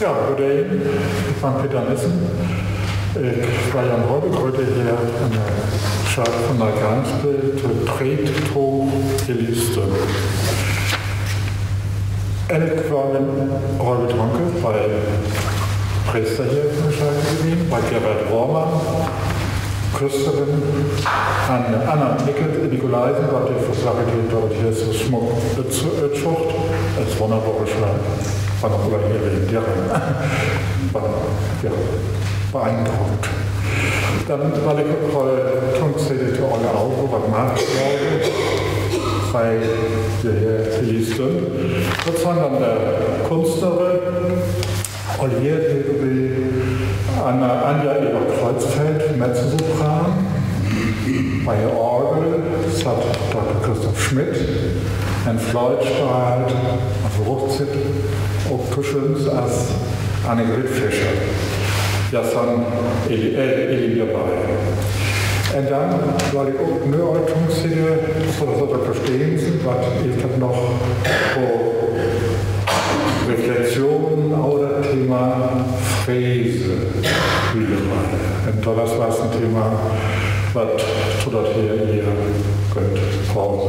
Ja, goedemorgen. Ik ben Peter Nissen. Ik war ja heute hier an der Stadt von der Gansbild trägt hoch Geliste. Ich war mit Robert Honke bei Priester hier in der Stadt gewesen, bei Gerhard Rohrmann, Küsterin, an Anna Nikolaisen, was die Versache dort hier so Schmuck Zucht, als wunderbare Schlag. War noch über ihre Lehrerin. War ja, beeindruckt. Dann war die Tunzede zu alle Augen, was macht bei der Zielisten. Das war dann der Künstlerin, Olivier Anja Eber-Kreuzfeld, Mezzosopran. Bei der Orgel, das hat Dr. Christoph Schmidt, ein Floydstrahl, also Hochzit, Oktuschens als Annegret Fischer. Ja, dann Eli dabei. Und dann war die auch Neuertungszide, so dass wir verstehen sind, was ich noch so Reflexionen oder Thema Fräse und das war ein Thema, was tut das hier könnt Pause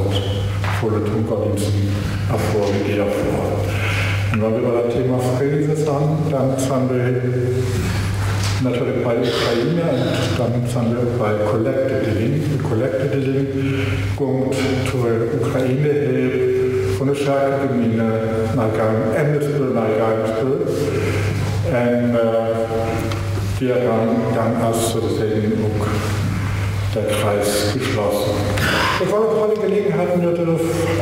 volle Tunkerdiensten hervorgeht vor. Und wenn wir über das Thema Fräse sind, dann sind wir natürlich bei Ukraine und dann sind wir bei Collected Living und zur Ukraine hilft von der Stärkegemeinde nach Emsbüttel nach Gansbild. Und wir haben dann als sozusagen der Kreis geschlossen. Ich wollte auch die Gelegenheit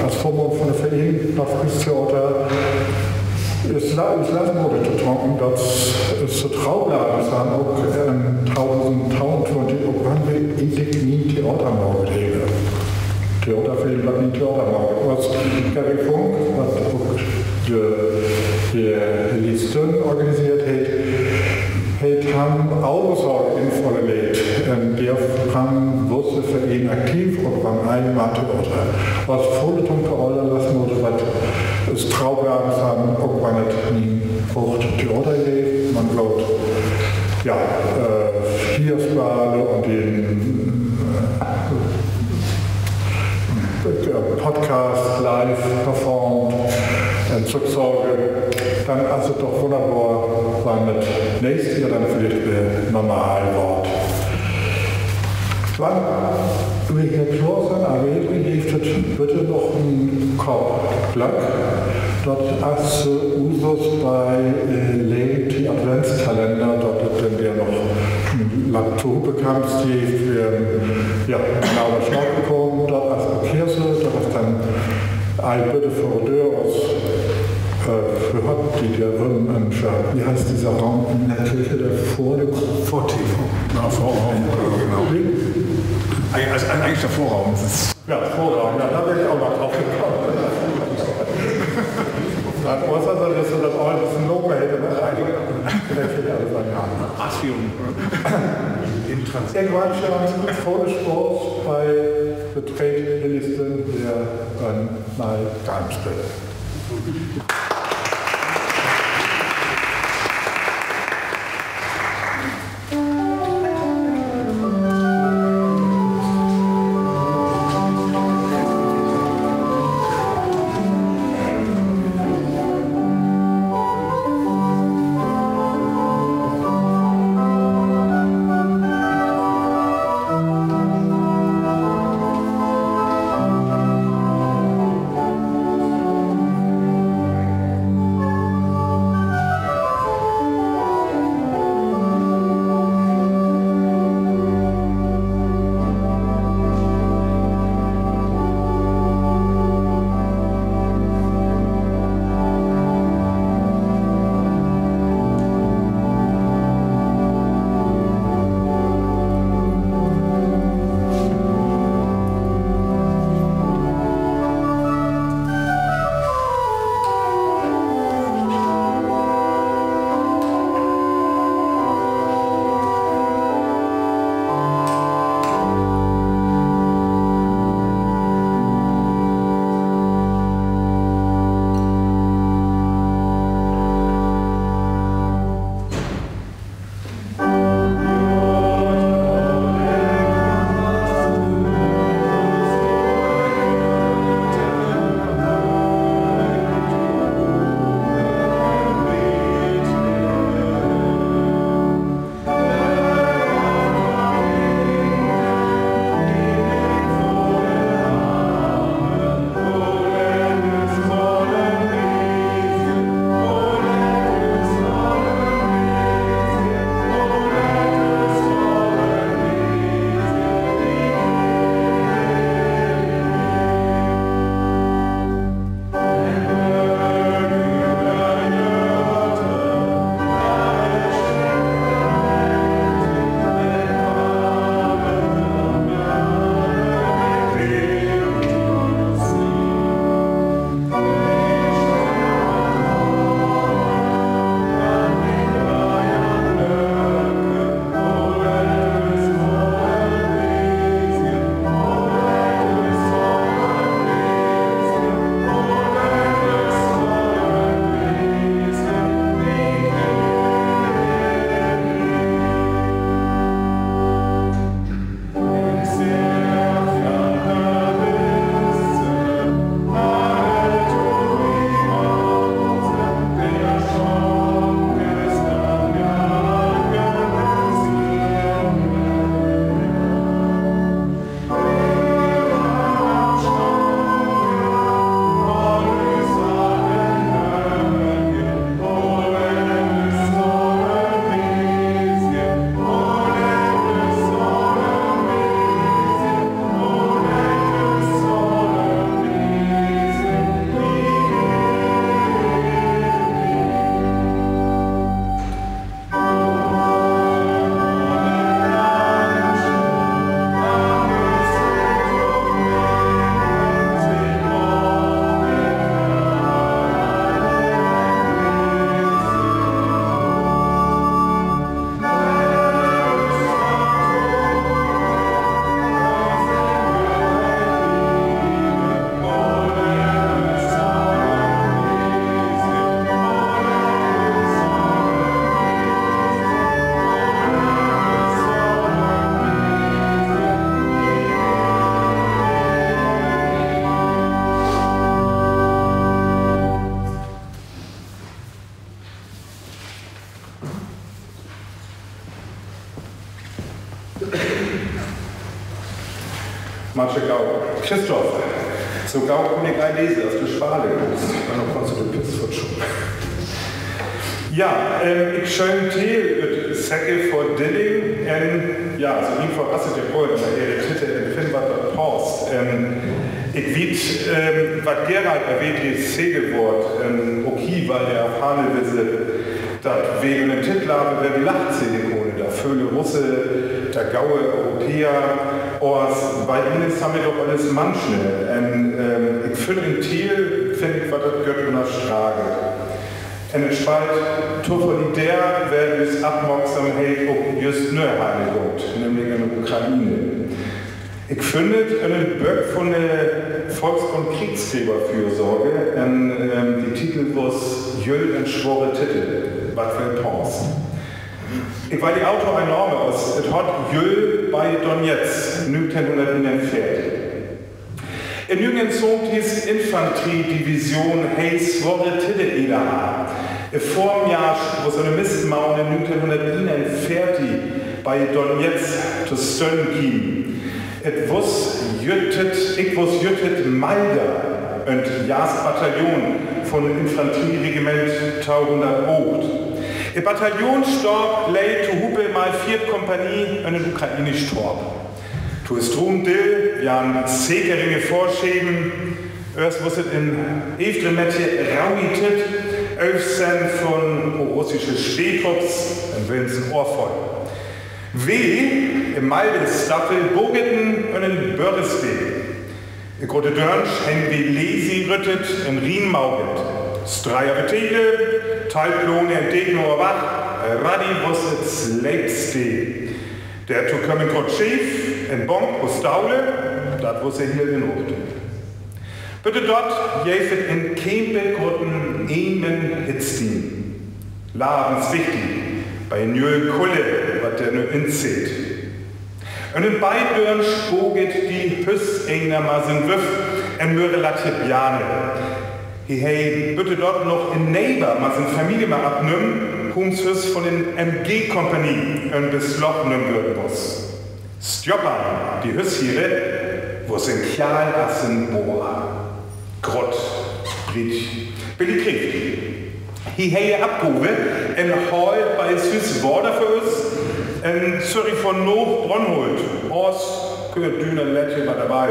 als Vormann von der Verein nach Friestheater es lassen wurde zu tun, dass es zu Traubladen sind, auch 1020, auch wann wir endlich nie Theatermauer legen. Theaterfilm bleibt nie Theatermauer. Was Gary Funk, was die Listen organisiert hat, haben Augensorge in volle Leit. Wir haben wusste für ihn aktiv und beim einmal Theater. Was volle Tunke alle lassen wurde, was es Traubladen haben, auch wenn es nie auch Theater geht. Man glaubt, ja, Viersbade und den Podcast live performt, Zugsorge, dann also doch wunderbar, weil mit nächstes Jahr dann vielleicht normal Wort. Wann wir hier klar sind, aber bitte noch ein Kopfblatt. Dort als Usus bei Lehnt die Adventskalender, dort ist dann der noch Laktur bekannt, die ja, genau Schlag gekommen, dort als Kirche, dort ist dann ein Bitte für Odeur aus die der wie heißt dieser Raum in der Kirche, der Vortv? Na, Vorraum, genau. Also eigentlich der Vorraum. Ja, Vorraum, ja, da bin ich auch noch drauf gekommen. Was also, dass du das auch ein bisschen Logo hätte, vielleicht alles an Jahren. Atrium. Irgendwann schon volle Sport bei Betretenlisten der nahe Gansbild. manche Gau. Christoph, so Gau kann ich ein lesen, dass du Schwale bist. Dann kannst du den Piss verschoben. Ja, ich schön Tee, Säcke vor Dilling, ja, so wie vor Asset der Gold, ihre Titel in Film, was da Post. Ich weet, was Gerald erwähnt, das Segelwort, okay, weil der auf Hane wisse, dass wegen dem Titel haben wir die Lachzählekone, da Föhle Russe, der Gaue Europäer, bei ihnen haben wir doch alles manche. Ich finde in Thiel, finde ich, was das Göttner Strage. En het spijt totalitair werden dus Abmerksamkeit op just nu heimgeholt, nämlich in der Ukraine. Ich finde einen Böck von der Volks- und Kriegsgräberfürsorge die Titel was Jöl und schwore Titel, was für Pons. Ich war die Auto enorm aus, es hat Jöl bei Donetsk 1940. In jungen Sohntjes Infanteriedivision Hayes wurde Titte Ida. Vor dem Jahr, wo so eine Mistmaune 1941 bei Donetsk zu Stön ging. Ich wus jüttet Malda und Jahresbataillon von Infanterieregiment 1808. Ihr Bataillon starb, lei zu Hupe mal 4. Kompanie in den ukrainisch Torb. Du ist drum dill, wir haben Segeringe Vorschäben, erst wusstet in Efremette rauitet, 11 von russische Städtops, dann will es ein Ohr voll. Im Malde Staffel bogeten einen Börresweg. Ich rote Dörnsch hängen wie Lesi rüttet in Rienmauget. Streier Betele, Teilplone entgegen Wach, Radi wussets Leibste. Der zu kommen kot Chef, in Bonk, Ostaule, dat wo hier in Hocht. Bitte dort, jäfet in Kempe-Gruppen Emen Hitztin. Ladens wichtig, bei Njöl Kulle, wat der nur inzählt. Und in beiden spoget die Hüss enger Wüff, en Möre Latibiane. Hey, bitte dort noch in Neighbor, Familie mal abnimmt, Hums von den MG-Kompanie ein Besloch nehmen würden muss. Stjopan, die Hüssiere, wo sind Kjal assen Boa. Grott, Britsch, Billy Krieg. Hier heie Abgove, in Hall bei Süß Border für uns, in Zürich von Noch, Bronholt, Ors, König Düner, Letje war dabei.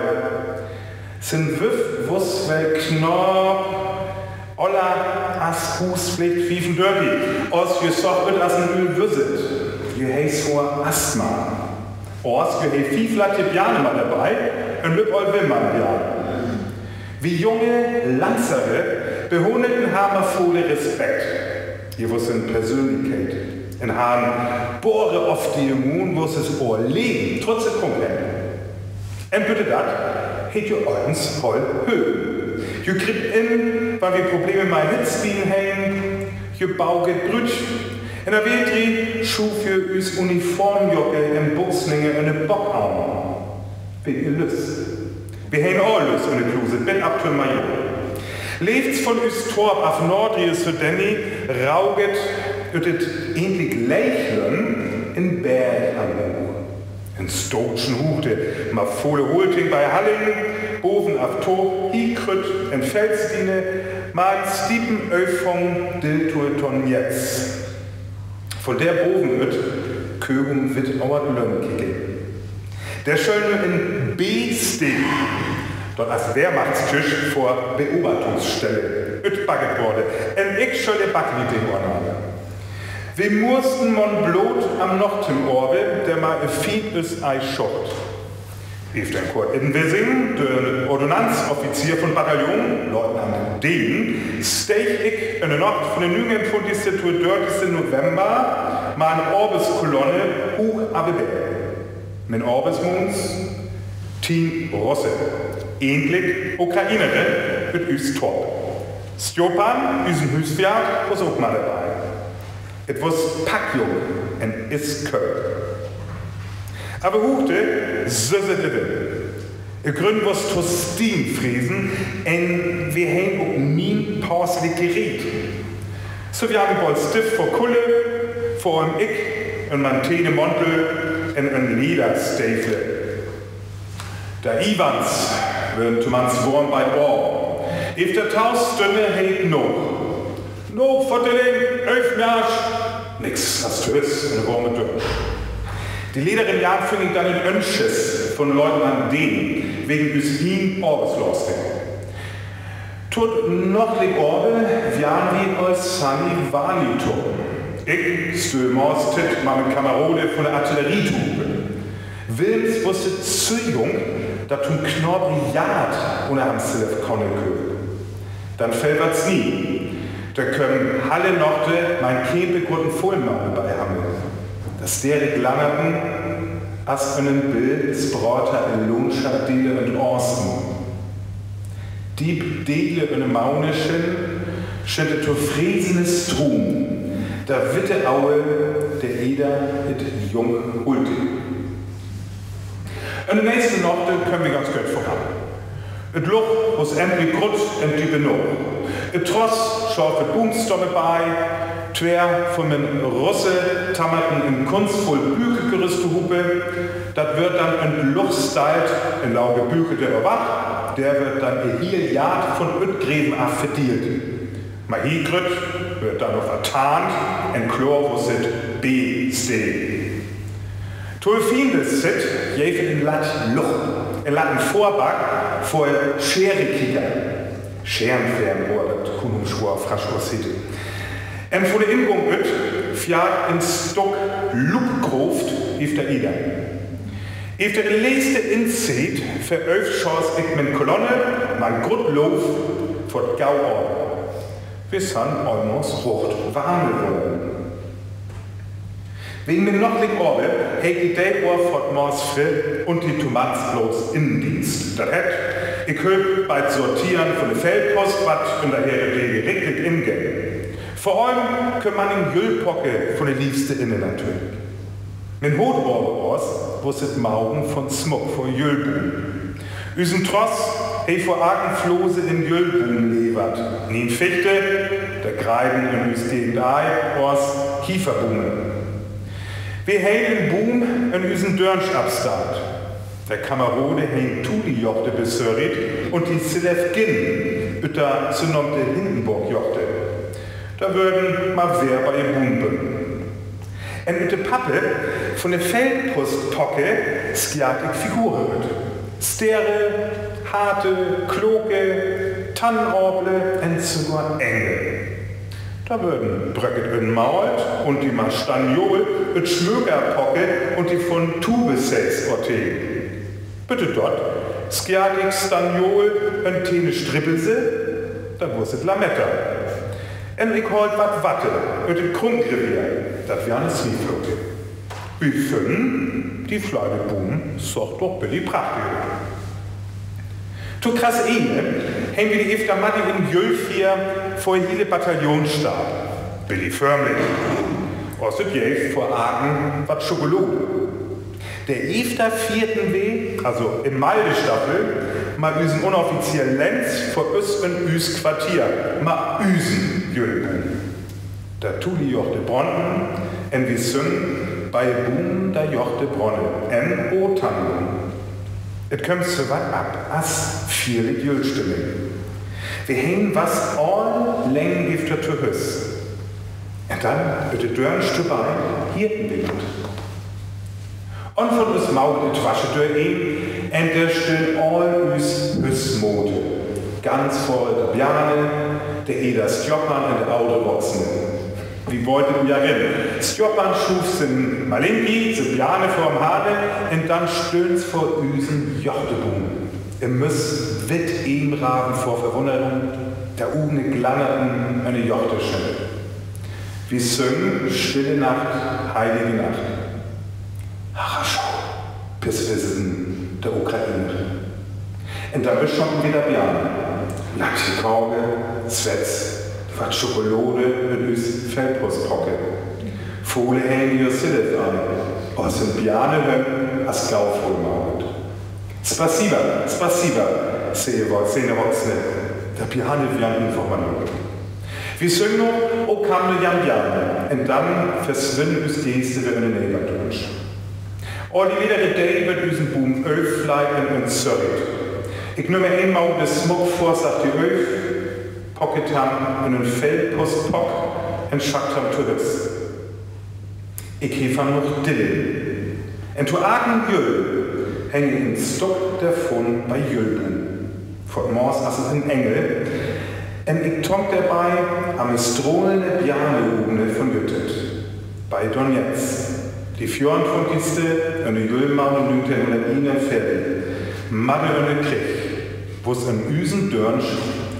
Sind Wiff, Wuss, Wel Knorr, Olla as Fußpflicht fiefen Dirty, aus für Sochbit as ein Öl wüsset. Wir heiß vor Asthma. Aus für Fiefla Tibiane mal dabei, und Lüb ol Willmann, ja. Wie junge Lanzere behohneten haben volle Respekt. Ihr wussten Persönlichkeit. In Hahn bohre oft die Immun, wo es Ohr leben, trotz der Komplett. Und bitte dat, hätt ihr uns voll Höhe. Je kriegt in, weil wir Probleme mal Hitzdienen hängen, je bauget Brütsch. In der Weltri schuf für uns Uniformjocke in Buchslinge und in Bockarm. Wegen ihr Lüss. Wir hängen all Lüss in der Kluse, bin ab zum Major. Left's von uns Torb auf Nordries für Danny, rauget, ötet ähnlich Leichlern in Bergamur. In Stotschen Hute, ma Fohle Hulting bei Hallingen, Boven auf Tor, Hikrüt, in Felsdiene, mal Stiepen Öfung, Diltueton jetzt. Von der Boven wird Kögum wird Auert Lönkige. Der Schöne in B-Steg, dort als Wehrmachtstisch vor Beobachtungsstelle, üt bagget wurde, en ich schöne Backlied in Orname. Wir mussten mon Blut am Nochtem Orbe, der mal fiet is ei schott. Rief den Kurt Eddenwissing, der Ordonnanzoffizier von Bataillon, Leutnant Dehn, stech ich in der Nacht von den Jungen von dieser 30. November mal eine Orbeskolonne hoch abebe. Mit Orbesmunds, Team Rosse, ähnlich Ukrainere mit üs Torp. Stjopan, üsen Hüsfjord, was auch mal dabei. Es war Packjung und ist Köln. Aber huchte, süßete will. Grün was Tostin friesen, en wir hängen auch nie pauslich Gerät. So wir haben bald Stift vor Kulle, vor einem Ick, und Mantene Montel, und ein Lederstäfle. Da Ivans, wenn du mans Wurm bei Ohr. If der Taustunde hält noch. Noch Vertelling, Öfmersch. Nix, hast du es, eine Wurm mit Dürr. Die lederen Jahren fing dann in Önsches von Leuten an den, wegen bis ihn Orbeslos. Tut noch die Orbe, Jan wie als Sani Vanito. Ich stömers tit mal mit Kamerode von der Artillerietube. Wilms wusste zu jung, da tun Knorr-Brillat ohne Amstelef Konnekö. Dann fällt was nie. Da können Halle Nochte mein Kepe guten Vollmann bei haben. Das derek langerten, as einen Bild, Sprotter in Lohnschadele und Orsten. Die Dele in einem Maunischen, schüttet zu friesenes Trum, da witte Aue, der Eder mit jung Ulti. Und die nächste Nacht können wir ganz gut voran. Et Luch, wo's endlich krutz und die Benot. Et Tross, scharfe Boomstomme bei, Twer von den Russe tammerten in kunstvoll Bügelgerüste Hupe, das wird dann ein Luchstylt in lauge Bügel der Wacht, der wird dann hier Jagd von Ötgräben af verdielt. Mahigrit wird dann noch vertarnt, ein Chlor wusset B-Ste. Tulfindes sit, jäfen in Lat Luch, in Latten Vorback, vor Scherekicker. Scherenfern, das kunum schwor fraschkos hitte. En vor der Ingung üt, fjart in Stock Lupgruft if der Ida. If der leeste inzieht, veröft schors ich min Kolonne, man gut Lof vor Gauor. Wir sind almost hocht warm geworden. Wegen min nochlig Orbe, hält die Däuer fort Mors Frill und die Tomatsbloß Innendienst. Das hätt, ich höb bei Sortieren von der Feldpost, wat in der Herredege richtig ingehen. Vor allem kann man in Jüllpocke von der Liebste innen natürlich. Min Hotorbe aus, wusset Maugen von Smuck vor Jüllbuben. Üsen Tross, hey vor Argenflose in Jüllbuben levert. Nien Fichte, der Greiben in üs Gegend Ei, aus Kieferbumen. Wir hängen Boom in üsen Dörnsch abstart. Der Kamerode hängt Tuli-Jochte besörrit und die Silef Ginn, ütter zunomte Hindenburg-Jochte. Da würden mal wer bei ihr Bumpen. Und mit der Pappe von der Feldpostpocke skiatik Figuren mit. Stere, harte, kloke, Tannorble und sogar Engel. Da würden Bröcket in Mault und die Mastagnol mit Schmögerpocke und die von Tubesex ortegen. Bitte dort, skiatik Stagnol und Tene Strippelse, da wusstet Lametta. En ik holt wat Watte uit het Krummrevier, dat wir eine Zwieflote. Wie fünn, die Fleideboom, sorgt doch billig Prachtjüde. Zu krass hängen wir die Eftamatti in Jülfir vor jede Bataillonsstab. Billig förmlich. Ostet jäf vor Agen wat Schokolade. Der Efter vierten Weg, also im Maldestaffel, mal üsen unoffiziell Lenz vor Östen üs Quartier, ma üsen Jülben. Da tuli jochte Bronten, en wie sünn, bei Boom da jochte Bronne, en o Tango. Et kömmt so wat ab, as vierlig Jülstimme. Wir hängen was all Längen gifter zu Hüss. Und dann bitte Dörnsch dabei, Hirtenwind. Und von uns Maut et wasche durch ihn, und der stehen all üs Hüssmote. Ganz vor der Bjane, der Eder Stjoppan und der Autoboxen. Wie wollten ja rennen. Stjoppan schuf sin Malinki, sin Bjane vorm Hade, und dann stöhn's vor üsen Jochteboom. Im Müss witt ihm Raben vor Verwunderung, der Ugne glannerten eine Jochteschelle. Wie singen, stille Nacht, heilige Nacht. Harascho, Pisswissen der Ukraine. Und dann beschocken wieder Bjane. Lachse Kauge, Zwetz, wat Schokolade mit üs Feldpostpocke. Fohle hängen ihr Sillet an, aus dem Bjane hören, as Gaufhol mauert. Spasiba, sehe wohl, sehne Hotzne, der Bjane Bjane Information. Wir singen noch, o kam ne Jan Bjane, und dann verschwinden üs Geste, wenn ne Neber durch. Al die ledere day wird usen Boom Ölfleiben und Zörrit. Ich nehme einmal das Smog vor, sagt die Öl, pocket ham und ein Feldpost pock und schackt ham Tourist. Ich hefe noch Dillen. Und zu Aken Jüll hänge ich in Stock davon bei Jüllen. Vor Mors as es in Engel. Und ich tonk dabei am strohlende Bjarne von Jüttet. Bei Donetsk. Die 24. und die Jüllmann und 1901 Madde und der Krieg, wo es in Üsen Dörnsch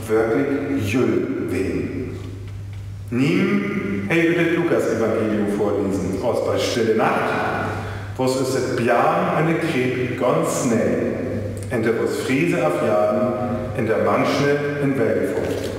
wirklich Jüll wehen. Niem, hey, wird das Lukas-Evangelium vorlesen, aus bei Stille Nacht, wo es ist das Bjarn und der Krieg ganz schnell, in der was Friese auf Jahren, in der Manschne in Welgenfurt.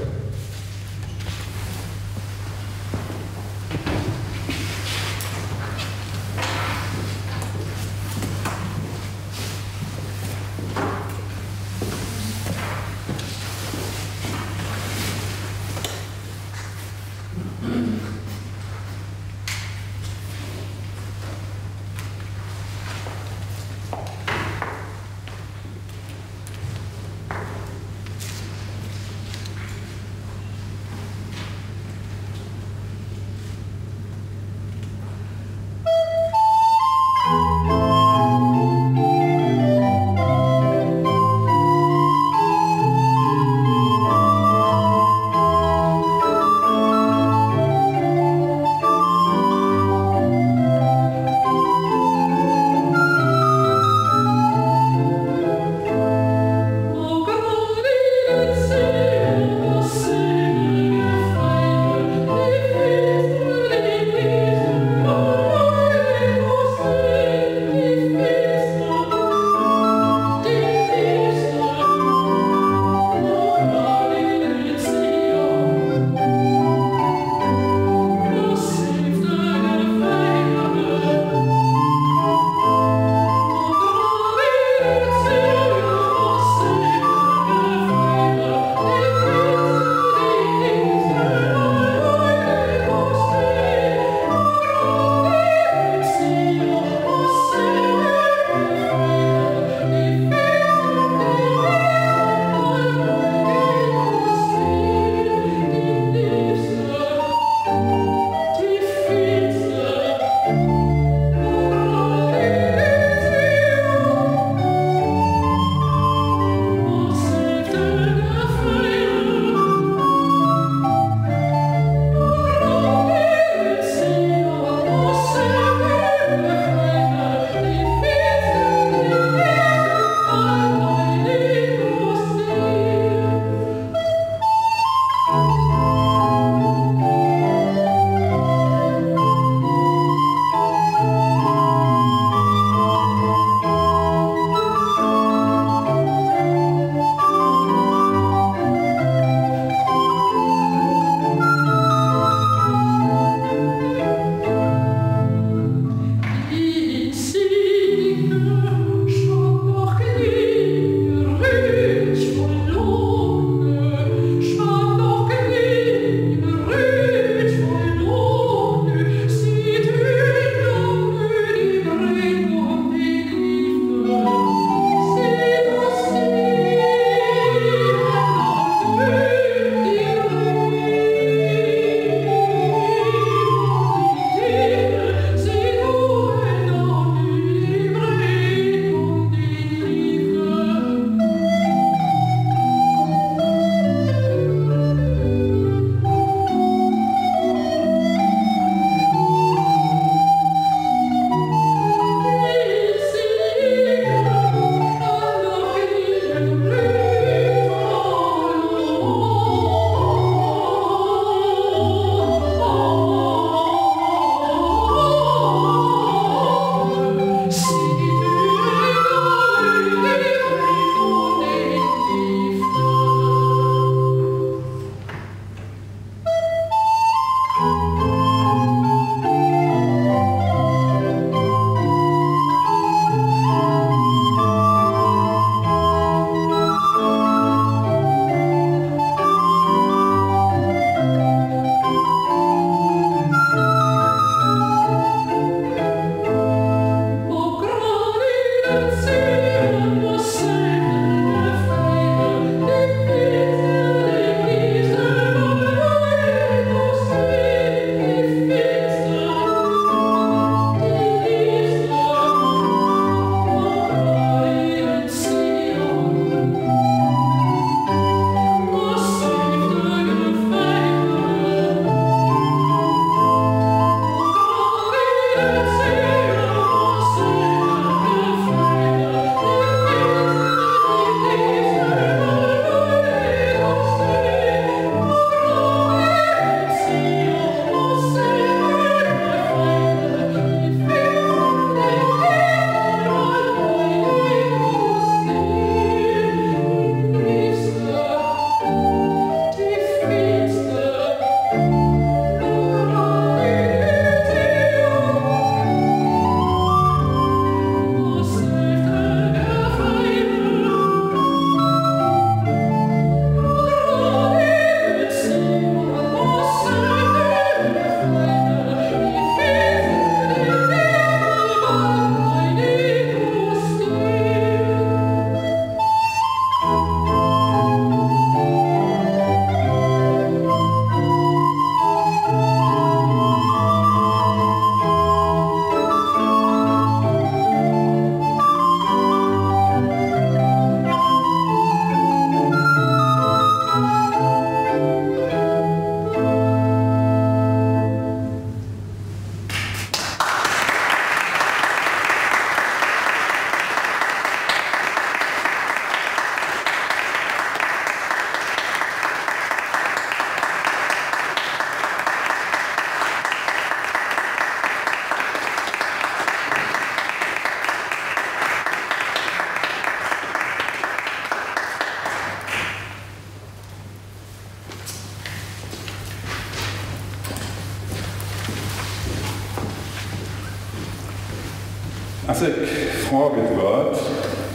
Als ich gefragt wird,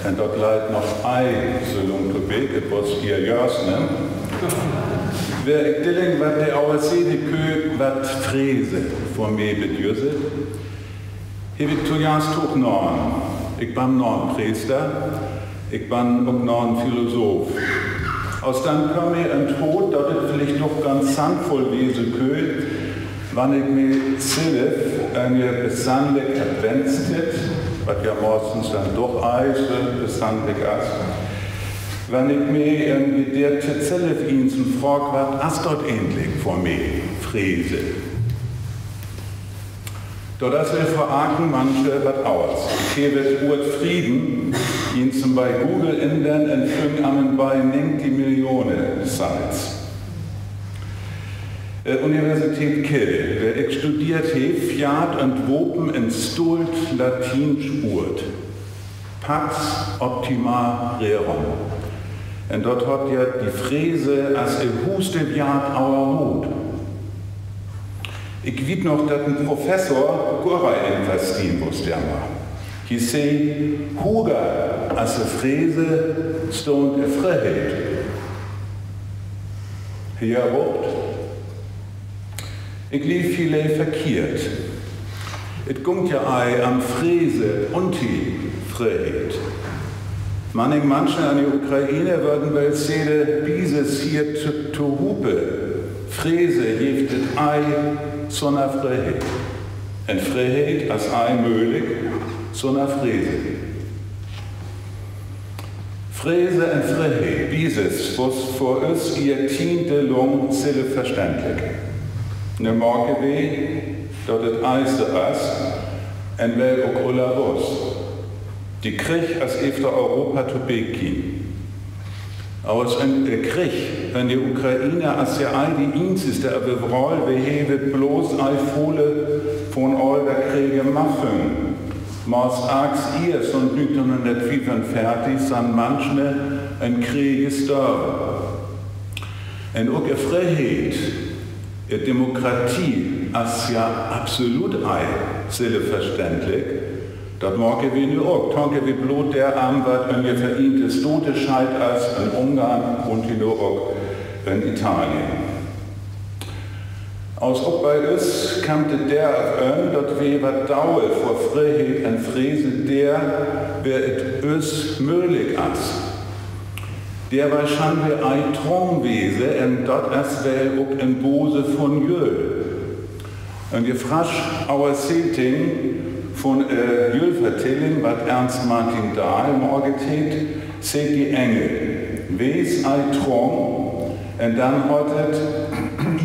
und dort leidt noch ein Sölung-Tobek, etwas ihr Jörsne, wer ich dilling, was der auch sieht, die Kö, was Fräse von mir bedürset, hier wird Tulians Tuch Norden. Ich bin noch ein Priester, ich bin auch noch ein Philosoph. Aus dann komme ich ein Tod, das ist vielleicht noch ganz sandvoll wesen könnte, wenn ich mir selbst eine besandlich adventstet, was ja meistens dann doch Eis besandlich ist, wenn ich mir irgendwie der selbst ihn frage, was ist dort endlich von mir, Fräse? Dort ist will verachten manche was aus. Hier wird Urt Frieden, ihn zum bei Google ändern und fünf Ammen bei nimmt die Millionen Sites. Universität Kiel, wer ich studiert habe, Fiat und Wopen in Stult Latinsch Urt. Pax optima rerum. Und dort hat ja die Fräse als im Huste Jagd auer Hut. Ich weiß noch, dass ein Professor Gura investieren musste ja mal. Hier sei Huger als eine Fräse stund eine Freiheit. Hier rupt. Ich lief viele verkehrt. Es kommt ja ei am Fräse und die Freiheit. Manche an die Ukraine würden bei Sede Bises hier zu Hupe. Fräse hilft es ei zu einer Freiheit. En Freiheit als ei möglich zu einer Fräse. Fräse en Freiheit, dieses, was vor uns ihr Tiente lang selbstverständlich. Ne Morge weh, dort es eiste ist, en wel auch ulla was. Die Krieg als efter Europa zu Peking. Aus einem Krieg, wenn die Ukraine als ja all die einzigste, aber überall wird bloß all Fohle von all der Kriege machen. Maß ags ihr, so 1945, sind manche ein Krieg gestorben. Und auch die Freiheit, die Demokratie, ist ja absolut selbstverständlich. Das morgen wir nur auch. Danke wie Blut der Arm wird, wenn wir verdientes Todescheid als in Ungarn und in auch in Italien. Aus auch bei uns kam der auf ön, dort wir was Dauer vor Freiheit und Fräse der, wer et uns möglich ist. Der wahrscheinlich ein Traumwese und dort ist wel auch ein Bose von Jöl. Und wir frasch our Setting von Jöl-Vertelling, was Ernst Martin Dahl morgen tät, seht die Engel. Wes ein Traum, und dann hottet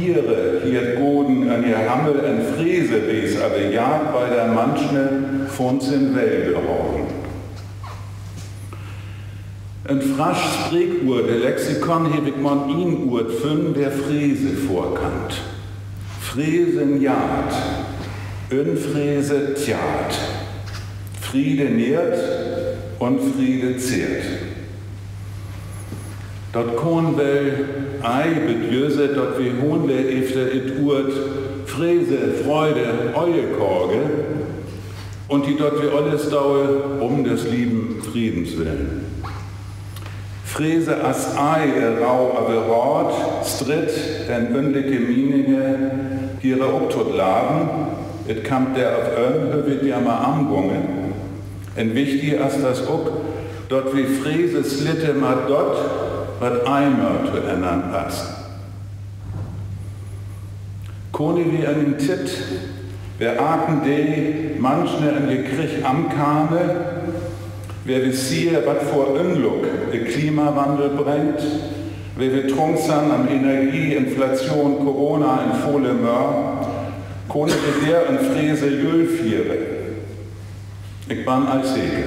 ihre, hier Goden an ihr Hammel und Fräse wes, aber ja bei der manchen von sin Well gehauen. Ein frasch Sprekuhr, der Lexikon heb ich man ihn Urt fünn, der Fräse vorkannt. Fräsen jagt, Unfräse tjat. Friede nährt und Friede zehrt. Dort kon wel ei bedjöse, dort wie hohnle efter et Urt Fräse, Freude, Eulekorge und die dort wie alles daue des lieben Friedens willen. Fräse as ei rau aber Rort, stritt, den bündliche Mininge, ihre Obtot laden, et kam der auf Ön, wird ja mal amgungen. En wichtig ist das auch, dort wie Fräse slitte ma dort, wat einmal zu ändern passt. Kone wie an den Tit, wer aken de, manchne an je Krieg amkame, wer wie siehe, wat vor Unglück der Klimawandel brennt, wer wir trunk san am Energie, Inflation, Corona in volle Mör, kone wie der und Fräse Jöl fiere. Ich bin als Sege.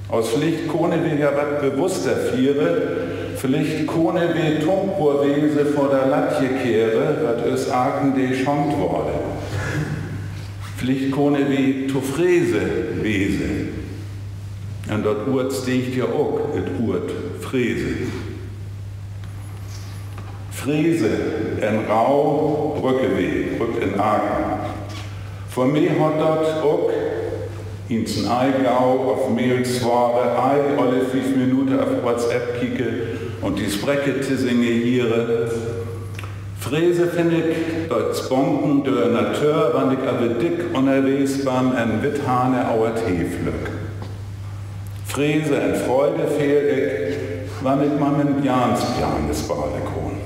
Aus Pflicht kone wir ja wat bewusster fiere, Pflicht kone wir Tumpurwese vor der Latje kehre, wat es aken de schont wurde. Pflicht kone wie to Fräse wese. Und dort Urt sticht ja auch, et Urt Fräse. Fräse en Rau, Brücke weh, Brück in Aken. Von mir hat dort auch ins ein Eigau auf Mehlsware, alle 5 Minuten auf WhatsApp kicke und die Spreckete singe hier. Fräse finde ich dort Bonken der Natur, wann ich aber dick unterwegs beim en Witthane auer Teeflück. Fräse en Freude fehl ich, wann ich mal mit Jansplan des Balekon.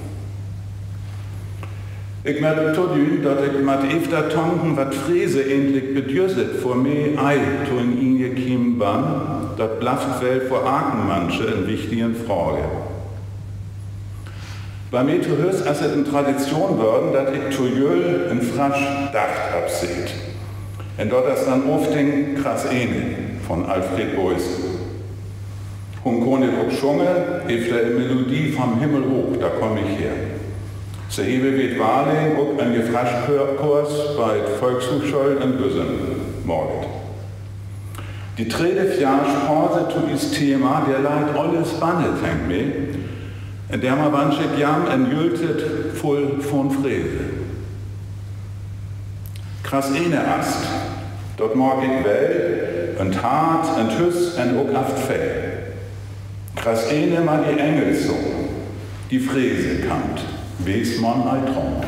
Ich möchte todün, dass ich mit öfter Tonken wat Fräse endlich bedürset vor mir ei tun ihn gekiem ban, dat blafft wel vor Aken manche in wichtigen Frage. Bei mir zu höchst als es in Tradition worden, dass ich zu jöl in Frasch Dacht abseht. Und dort ist dann oft den Krass von Alfred Beuys. Und konnte ich schunge, efter eine Melodie vom Himmel hoch, da komme ich her. Se hebe wird Wahrling und ein Gefraschkurs bei Volkshochschule in Büssen morgen. Die dritte Jahrspause zu ist Thema, der leid alles Banne fängt mir, in der man manche Jam entjültet voll von Fräse. Krass Ast, dort morg ich well, und hart, und hüss, und auch aft fell. Krass mal die Engel so, die Fräse kammt. Wes man ein Traum.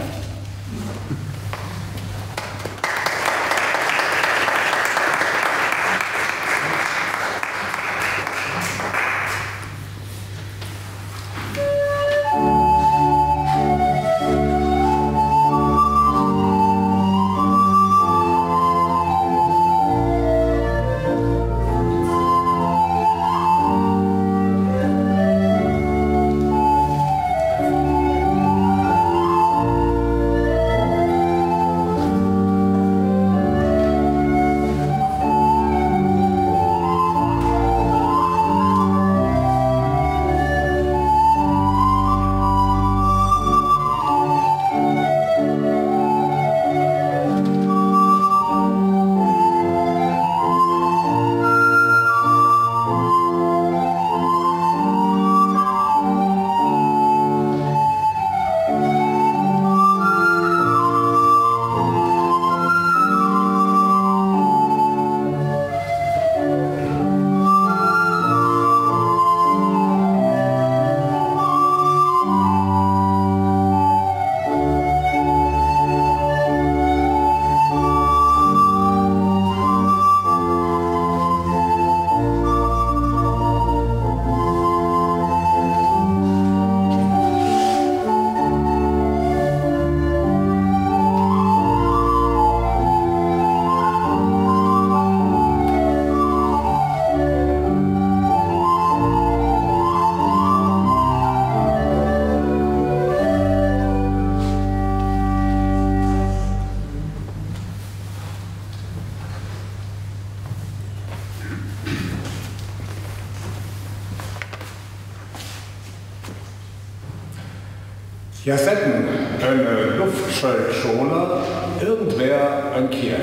Ja, setten eine Luftschildschule, irgendwer in Kiew,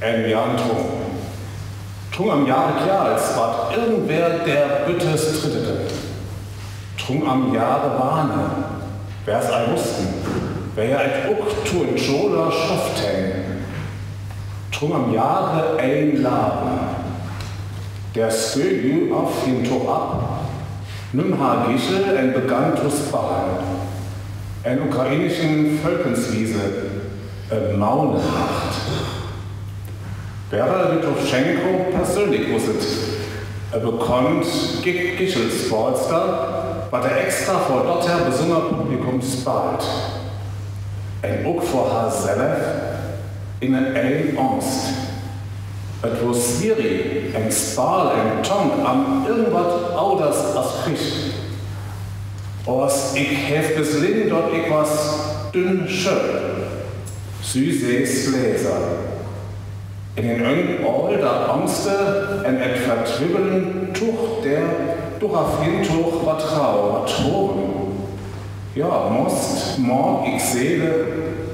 ein Jahr Trung. Trung am Jahre klar, als war irgendwer der Büttes Trittete. Trung am Jahre Bahne, wer's all wussten, wer ja et Uck in Schola Schuft hängen. Trung am Jahre ein Laden, der Skögü auf den Tor ab, nimm ha Gischel ein Begantus Bahn. Ein ukrainischen Völkenswiese, Maunenacht. Vera Litoschenko persönlich wusset, bekommt Gischelsportster, was er extra vor dotter besunger Publikum spart. Ein Uck vor Haselef in ein Angst. Et wo Sviri, ein Spal, ein Tonk am irgendwas Auders as Fisch. Os ich hef beslingen dort ich was dünn schön, süßes Gläser. In den Öng all da Angste en et vertribbeln Tuch der durch auf hin Tuch wat trau, wat troben. Ja, most morg ich seele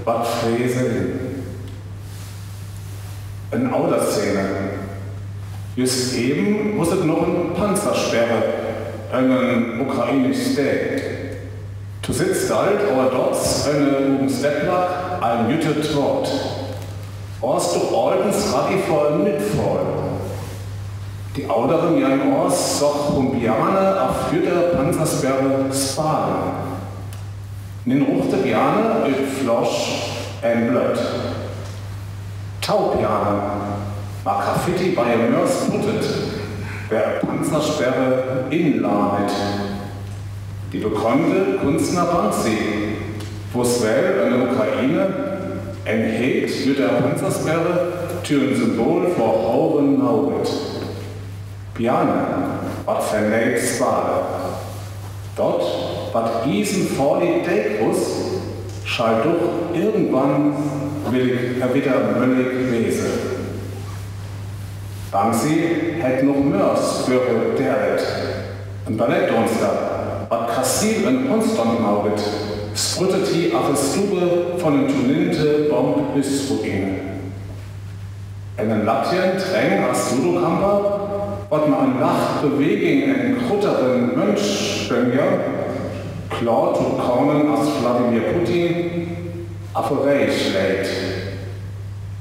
wat fräse. En Auderszene. Just eben wusstet noch ein Panzersperre, einen ukrainischen State. Du sitzt halt, aber dort eine Steppler, ein jüttet Wort. Orst du ordens radi voll mitvoll. Die ouderen Jan Ors soch Humbiane auf Jüder Panzersperre Sparen. Nin ruchte Biane üt Flosch en Blöd. Taubiane, ma Graffiti bei Mörs puttet, wer Panzersperre inlamet. Die bekannte Kunstner Banksy, wo's wel in der Ukraine enhet Jüder Panzersperre tür ein Symbol vor Hauben Mauget. Biane, wat vernäht Spade. Dort, wat Isen vor die Dekus, schall doch irgendwann wieder möllig Wese. Banksy hätt noch Mörs für deret. Ein Ballettdonster, wat Kassil in Konstant mauget, sprüttet hi auf die Stube von den Tuninte Bomb bis Ruine. In den Lattien träng als Sudokamper, wat man an Nacht beweging en krutteren Mönchspönger, klar zu kommen als Wladimir Putin, Aferei schlägt.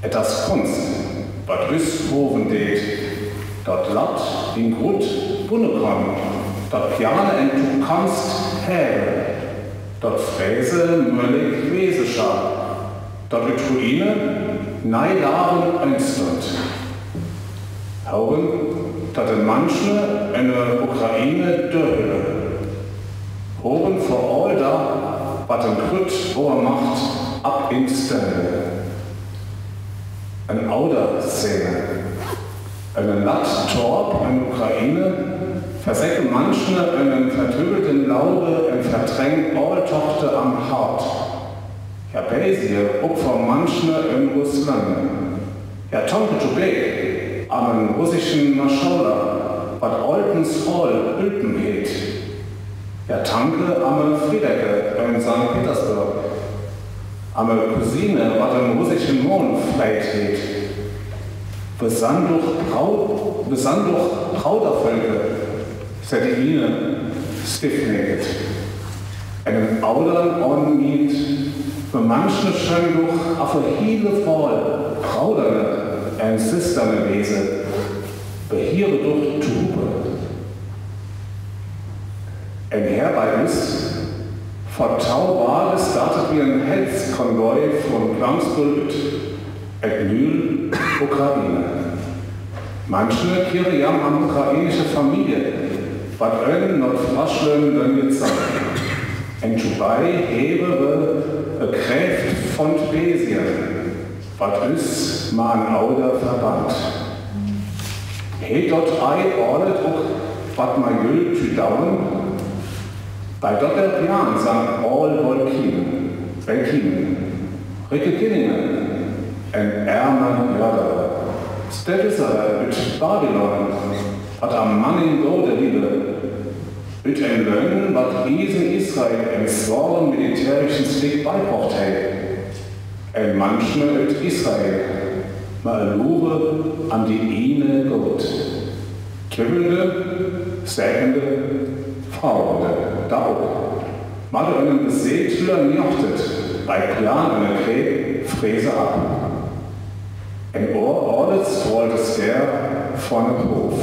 Etwas Kunst, wat bis Hoven det, dort Latt in Grut bunne kommt, dort Piane en du kannst häbe, dort Fräse möllig Wesescher, dort Ruine neilaren einstund. Hauben, dat in manche eine Ukraine dörre. Hoben vor all da, wat in Krütt, wo macht, ab in Stelle. Ein Auder-Szene. Eine Latt-Torp in Ukraine versäcken manche einen vertögelten Laube und verdrängt all Tochter am Hart. Ja, Besie, Opfer manche in Russland. Ja, Tonke to Beg, am russischen Maschola, wat Oltens Hall Ölpen geht. Ja, Tanke am Friedecke in St. Petersburg. Am Cousine, wat im russischen Mond fleit geht. Besann durch Braudervölke, Zertivine, stiffnäget. Einen Audern on miet, für manchen schön durch affe hiele voll, Brauderne, ein Sisterne Wese, behiere durch Tube. Ein Herbei ist, vor Tauwale startet wie ein Hetzkonvoi von Glamsbult et Mühl, Ukraine. Manche kehre jam am ukrainische Familie, wat ön not fraschlen dann jetzt sein. En Dubai hebe Kräft von Besien, wat is ma an Auder verbannt. He dort ei ordet auch wat ma jüll zu dauern, bei dort der Plan sang all Belkinen, Ricke Kinningen, en ärmer Jörder. Städtisser mit Babylon, wat am Mann in Gode liebe, mit en Löhnen, wat Riesen Israel en Sworn militärischen Stick beibracht hält. En manchne mit Israel, ma Lure an die Ine Gott. Kibbelnde, sägende, Frauende, Daub. Mal einen Beseetler njochtet, bei Plan eine Kräb, Fräse ab. Ein Ohr ordets wollte es der von dem Hof.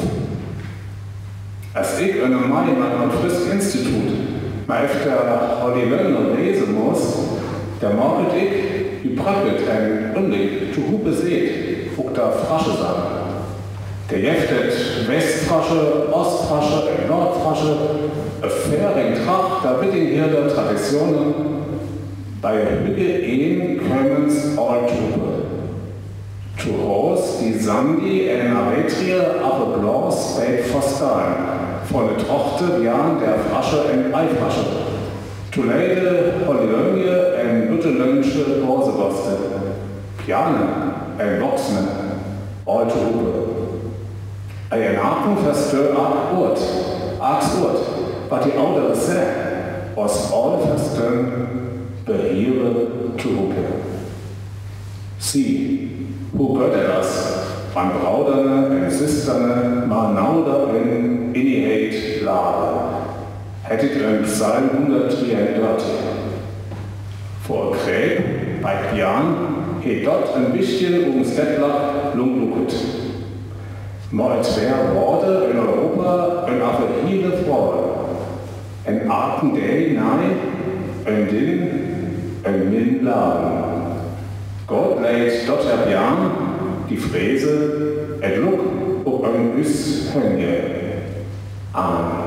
Als ich in einem Mann und Frisk Institut mal öfter Holly Löhner lesen muss, der morget ich, wie pracket ein Undig zu Hupe seht, fuck da Frasche sagen. Der jeftet Westfrasche, Ostfrasche, Nordfrasche, Fähring Trach, da bitting hier der Traditionen, bei Hüge Ehen kommens all Truppe. Zu Haus die Sandi en Aretrie aber Blanc spät Fostal, von der Tochter Jan der Frasche en Eifrasche. Zu Leide Hollönie en Büttelönsche Borseboste. Piane en Boxne, all Truppe. Ein Haken verstör Ort, wat die Audere seh, aus all verstön behiere Truppe. Sie, wo gött das? Van Brauderne en Sisterne, ma nauder en inniheit lade. Hättet in Psalm 133. Vor Gräb, bei Pian, he dort ein bisschen ums Dettlack lunglucket. maar het weer worden in Europa een afgehiele Freude. En 8 Tage nein, ein Ding, ein Min Laden. Gott leidt dort Jan die Fräse, et Look ob ein Üss Hönge. Amen.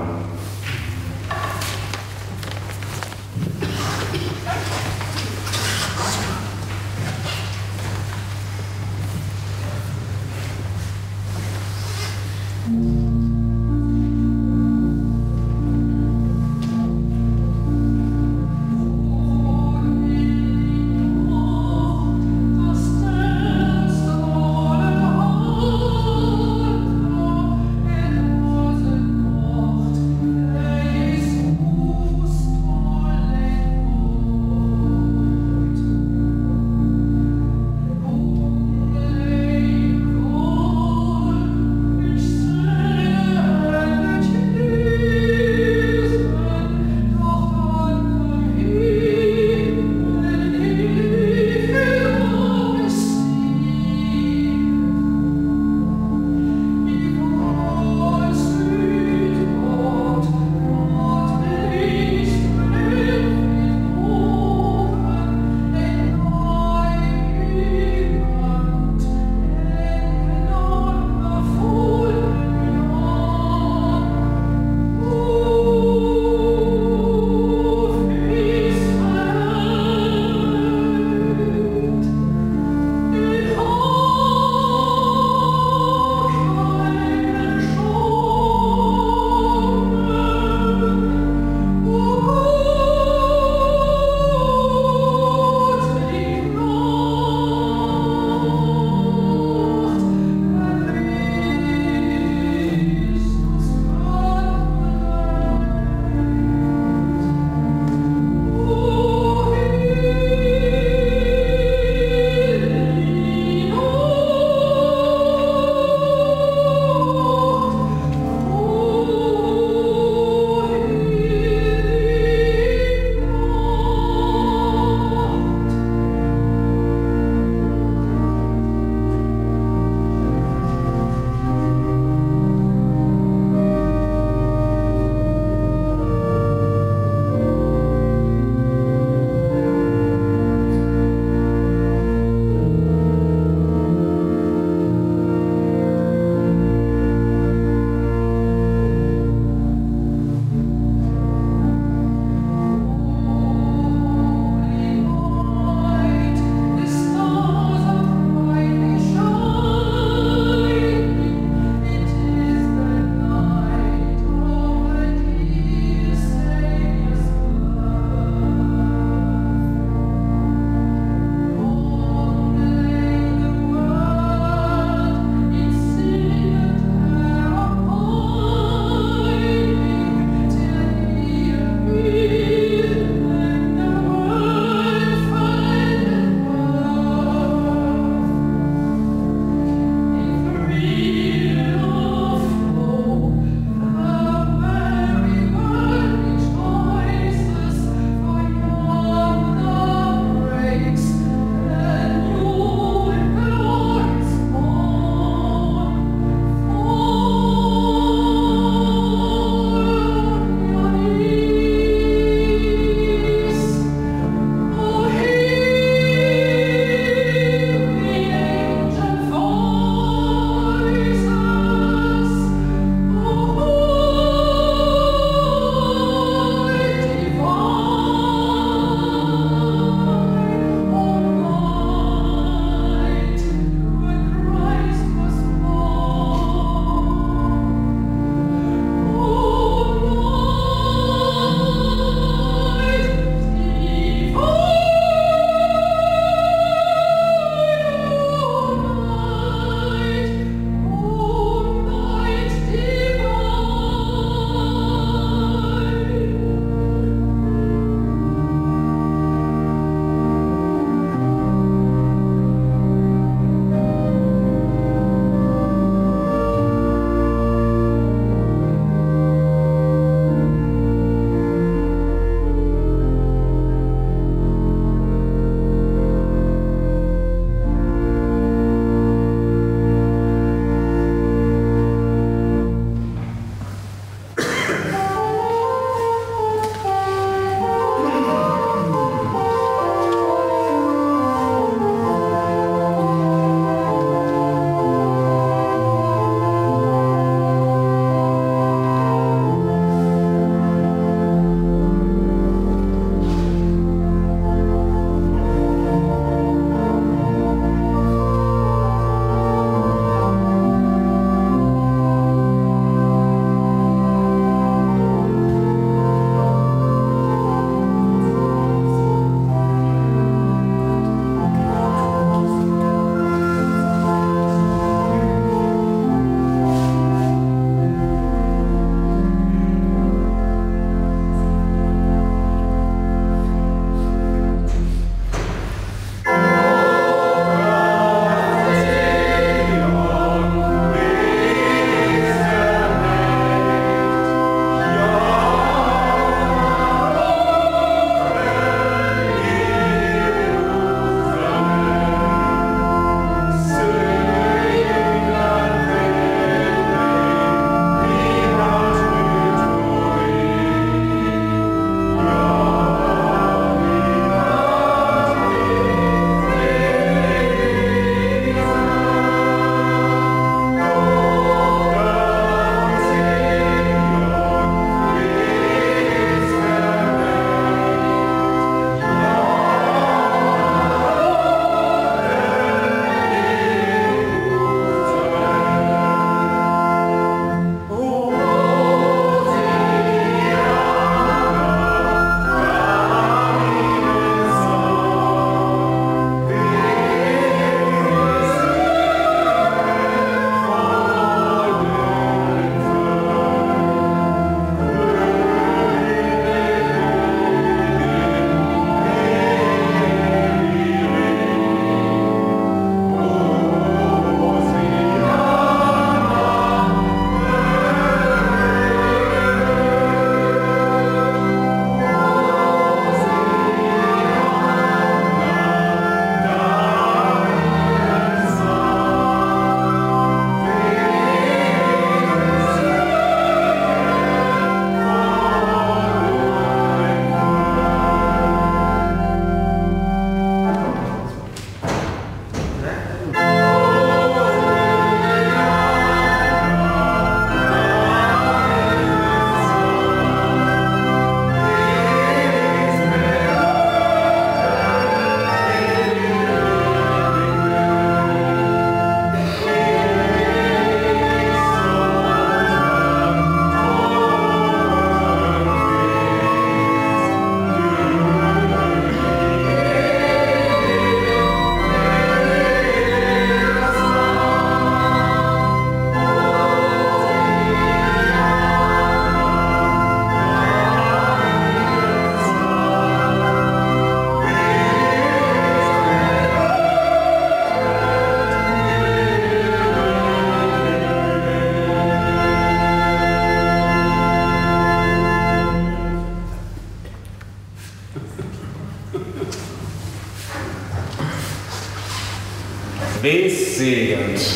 gesegnet.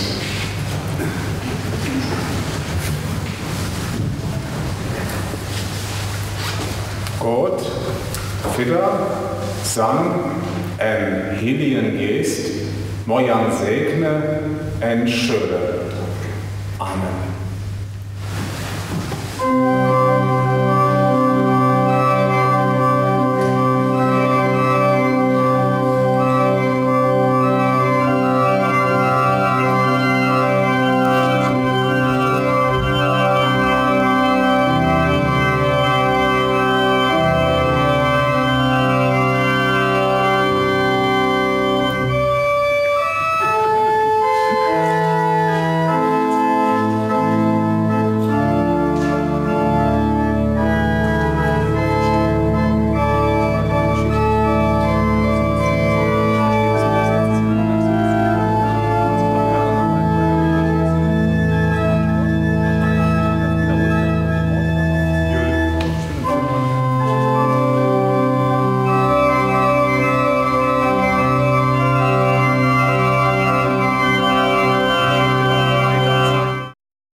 Gott, Vater, Sohn en Heiligen Geist, mojan segne en schöne.